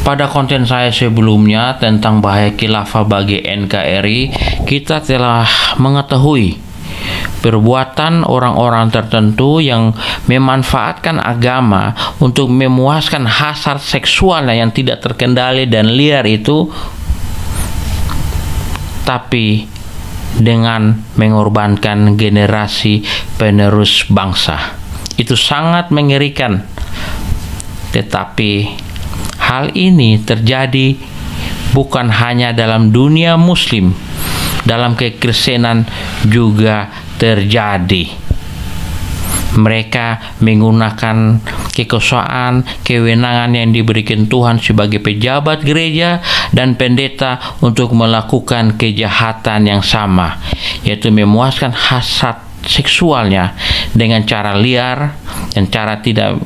Pada konten saya sebelumnya tentang bahaya khilafah bagi NKRI, kita telah mengetahui perbuatan orang-orang tertentu yang memanfaatkan agama untuk memuaskan hasrat seksualnya yang tidak terkendali dan liar itu, tapi dengan mengorbankan generasi penerus bangsa. Itu sangat mengerikan. Tetapi hal ini terjadi bukan hanya dalam dunia muslim, dalam kekristenan juga terjadi. Mereka menggunakan kekuasaan, kewenangan yang diberikan Tuhan sebagai pejabat gereja dan pendeta untuk melakukan kejahatan yang sama, yaitu memuaskan hasrat seksualnya dengan cara liar dan cara tidak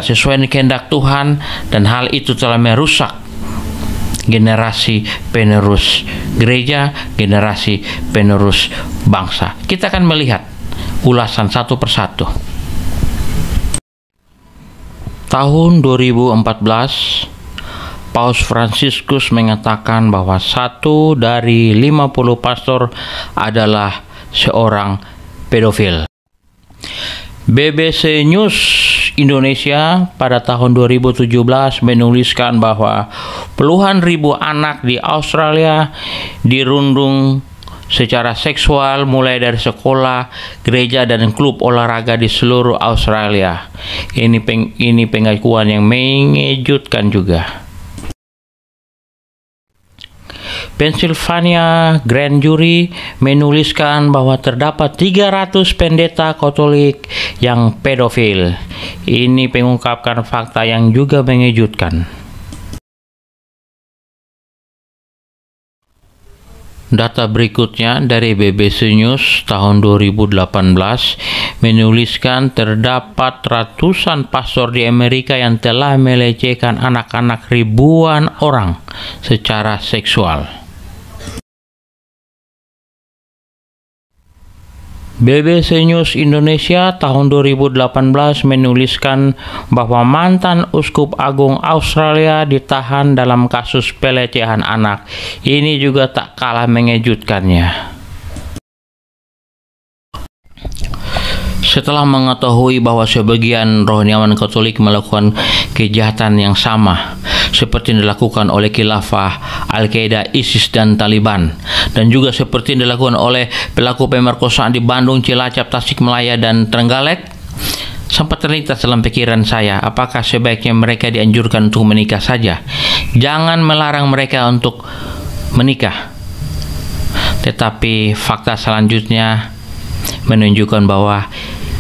sesuai dengan kehendak Tuhan, dan hal itu telah merusak generasi penerus gereja, generasi penerus bangsa. Kita akan melihat ulasan satu persatu. Tahun 2014, Paus Fransiskus mengatakan bahwa 1 dari 50 pastor adalah seorang pedofil. BBC News Indonesia pada tahun 2017 menuliskan bahwa puluhan ribu anak di Australia dirundung secara seksual mulai dari sekolah, gereja, dan klub olahraga di seluruh Australia. Ini pengakuan yang mengejutkan juga. Pennsylvania Grand Jury menuliskan bahwa terdapat 300 pendeta Katolik yang pedofil. Ini mengungkapkan fakta yang juga mengejutkan. Data berikutnya dari BBC News tahun 2018 menuliskan terdapat ratusan pastor di Amerika yang telah melecehkan anak-anak ribuan orang secara seksual. BBC News Indonesia tahun 2018 menuliskan bahwa mantan Uskup Agung Australia ditahan dalam kasus pelecehan anak. Ini juga tak kalah mengejutkannya. Setelah mengetahui bahwa sebagian rohaniawan Katolik melakukan kejahatan yang sama seperti yang dilakukan oleh khilafah, Al-Qaeda, ISIS, dan Taliban, dan juga seperti yang dilakukan oleh pelaku pemerkosaan di Bandung, Cilacap, Tasikmalaya, dan Trenggalek, sempat terlintas dalam pikiran saya, apakah sebaiknya mereka dianjurkan untuk menikah saja? Jangan melarang mereka untuk menikah. Tetapi fakta selanjutnya menunjukkan bahwa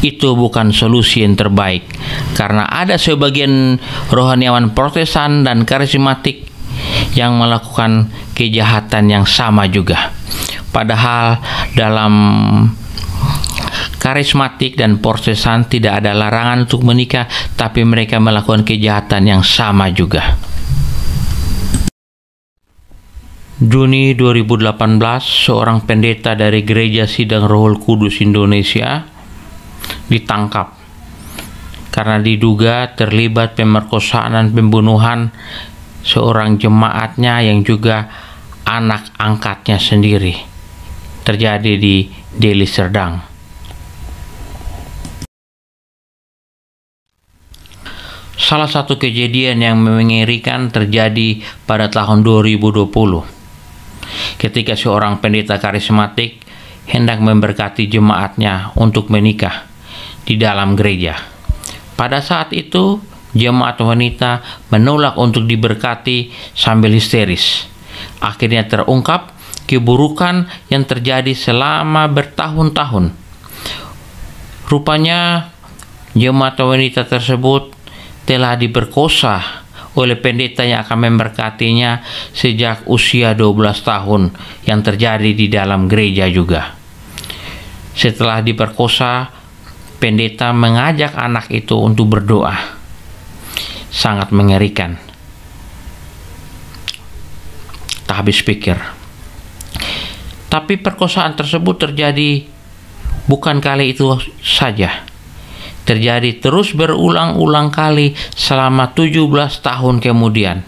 itu bukan solusi yang terbaik, karena ada sebagian rohaniawan Protestan dan karismatik yang melakukan kejahatan yang sama juga. Padahal dalam karismatik dan Protestan tidak ada larangan untuk menikah, tapi mereka melakukan kejahatan yang sama juga. Juni 2018, seorang pendeta dari Gereja Sidang Roh Kudus Indonesia ditangkap karena diduga terlibat pemerkosaan dan pembunuhan seorang jemaatnya yang juga anak angkatnya sendiri. Terjadi di Deli Serdang. Salah satu kejadian yang mengerikan terjadi pada tahun 2020 ketika seorang pendeta karismatik hendak memberkati jemaatnya untuk menikah di dalam gereja. Pada saat itu, jemaat wanita menolak untuk diberkati sambil histeris. Akhirnya terungkap keburukan yang terjadi selama bertahun-tahun. Rupanya jemaat wanita tersebut telah diperkosa oleh pendeta yang akan memberkatinya sejak usia 12 tahun yang terjadi di dalam gereja juga. Setelah diperkosa, pendeta mengajak anak itu untuk berdoa. Sangat mengerikan. Tak habis pikir. Tapi perkosaan tersebut terjadi bukan kali itu saja. terjadi terus berulang-ulang kali selama 17 tahun kemudian.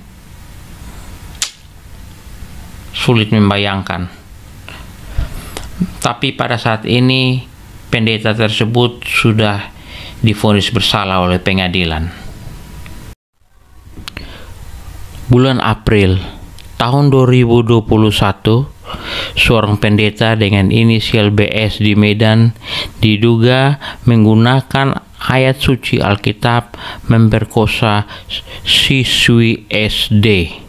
Sulit membayangkan. Tapi pada saat ini pendeta tersebut sudah divonis bersalah oleh pengadilan. Bulan April tahun 2021, seorang pendeta dengan inisial BS di Medan diduga menggunakan ayat suci Alkitab memperkosa siswi SD.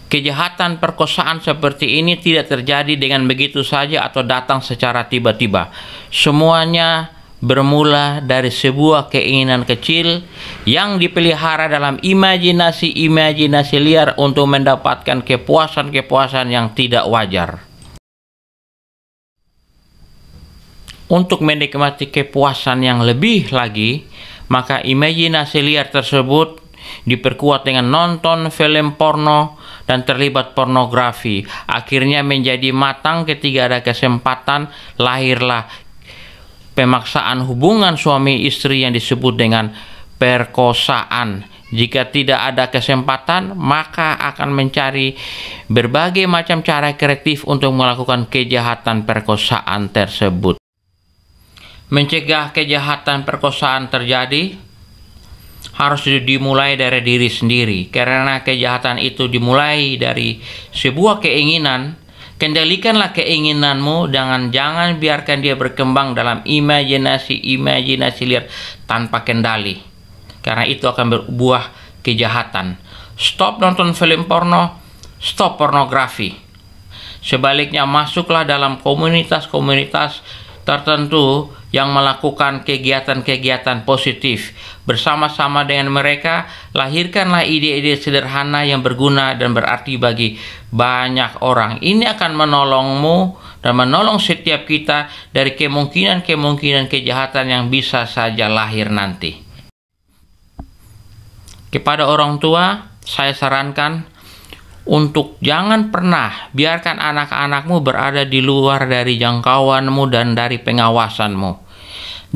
Kejahatan perkosaan seperti ini tidak terjadi dengan begitu saja atau datang secara tiba-tiba. Semuanya bermula dari sebuah keinginan kecil yang dipelihara dalam imajinasi liar untuk mendapatkan kepuasan-kepuasan yang tidak wajar. Untuk menikmati kepuasan yang lebih lagi, maka imajinasi liar tersebut diperkuat dengan nonton film porno dan terlibat pornografi. Akhirnya menjadi matang ketika ada kesempatan, lahirlah pemaksaan hubungan suami istri yang disebut dengan perkosaan. Jika tidak ada kesempatan, maka akan mencari berbagai macam cara kreatif untuk melakukan kejahatan perkosaan tersebut. Mencegah kejahatan perkosaan terjadi harus dimulai dari diri sendiri, karena kejahatan itu dimulai dari sebuah keinginan. Kendalikanlah keinginanmu, jangan biarkan dia berkembang dalam imajinasi liar tanpa kendali, karena itu akan berbuah kejahatan. Stop nonton film porno, stop pornografi. Sebaliknya, masuklah dalam komunitas-komunitas tertentu yang melakukan kegiatan-kegiatan positif. Bersama-sama dengan mereka, lahirkanlah ide-ide sederhana yang berguna dan berarti bagi banyak orang. Ini akan menolongmu dan menolong setiap kita dari kemungkinan-kemungkinan kejahatan yang bisa saja lahir nanti. Kepada orang tua, saya sarankan untuk jangan pernah biarkan anak-anakmu berada di luar dari jangkauanmu dan dari pengawasanmu.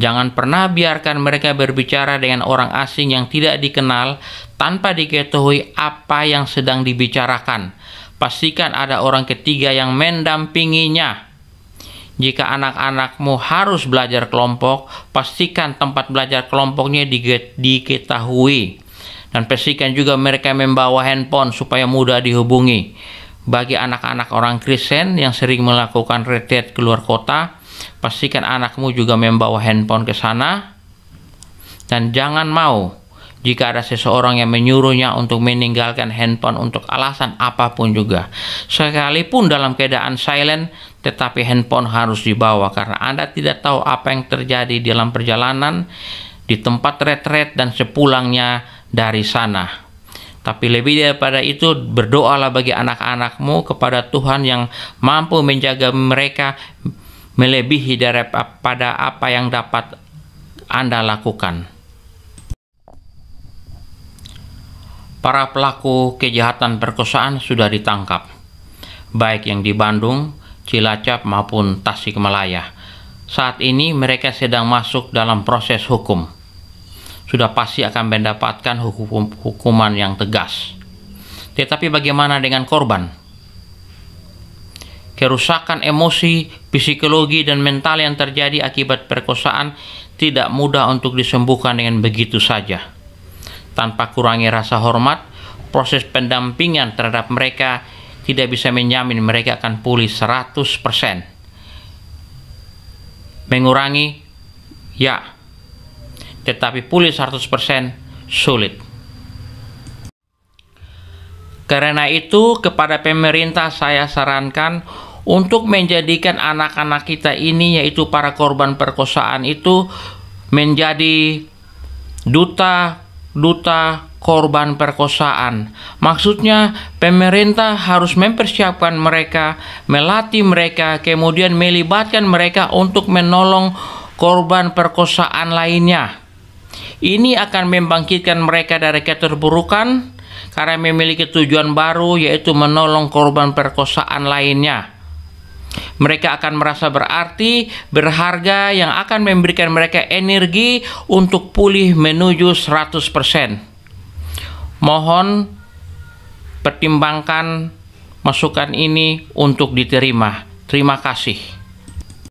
Jangan pernah biarkan mereka berbicara dengan orang asing yang tidak dikenal tanpa diketahui apa yang sedang dibicarakan. Pastikan ada orang ketiga yang mendampinginya. Jika anak-anakmu harus belajar kelompok, pastikan tempat belajar kelompoknya diketahui. Dan pastikan juga mereka membawa handphone supaya mudah dihubungi. Bagi anak-anak orang Kristen yang sering melakukan retret keluar kota, pastikan anakmu juga membawa handphone ke sana. Dan jangan mau jika ada seseorang yang menyuruhnya untuk meninggalkan handphone untuk alasan apapun juga. Sekalipun dalam keadaan silent, tetapi handphone harus dibawa, karena Anda tidak tahu apa yang terjadi dalam perjalanan, di tempat retret dan sepulangnya dari sana. Tapi lebih daripada itu, berdoalah bagi anak-anakmu kepada Tuhan yang mampu menjaga mereka melebihi daripada apa yang dapat Anda lakukan. Para pelaku kejahatan perkosaan sudah ditangkap, baik yang di Bandung, Cilacap maupun Tasikmalaya. Saat ini mereka sedang masuk dalam proses hukum. Sudah pasti akan mendapatkan hukuman yang tegas. Tetapi bagaimana dengan korban? Kerusakan emosi, psikologi, dan mental yang terjadi akibat perkosaan tidak mudah untuk disembuhkan dengan begitu saja. Tanpa kurangi rasa hormat, proses pendampingan terhadap mereka tidak bisa menjamin mereka akan pulih 100%. Mengurangi, ya. Tetapi pulih 100% sulit. Karena itu, kepada pemerintah saya sarankan untuk menjadikan anak-anak kita ini, yaitu para korban perkosaan itu, menjadi duta korban perkosaan. Maksudnya, pemerintah harus mempersiapkan mereka, melatih mereka, kemudian melibatkan mereka untuk menolong korban perkosaan lainnya. Ini akan membangkitkan mereka dari keterburukan karena memiliki tujuan baru, yaitu menolong korban perkosaan lainnya. Mereka akan merasa berarti, berharga, yang akan memberikan mereka energi untuk pulih menuju 100%. Mohon pertimbangkan masukan ini untuk diterima. Terima kasih.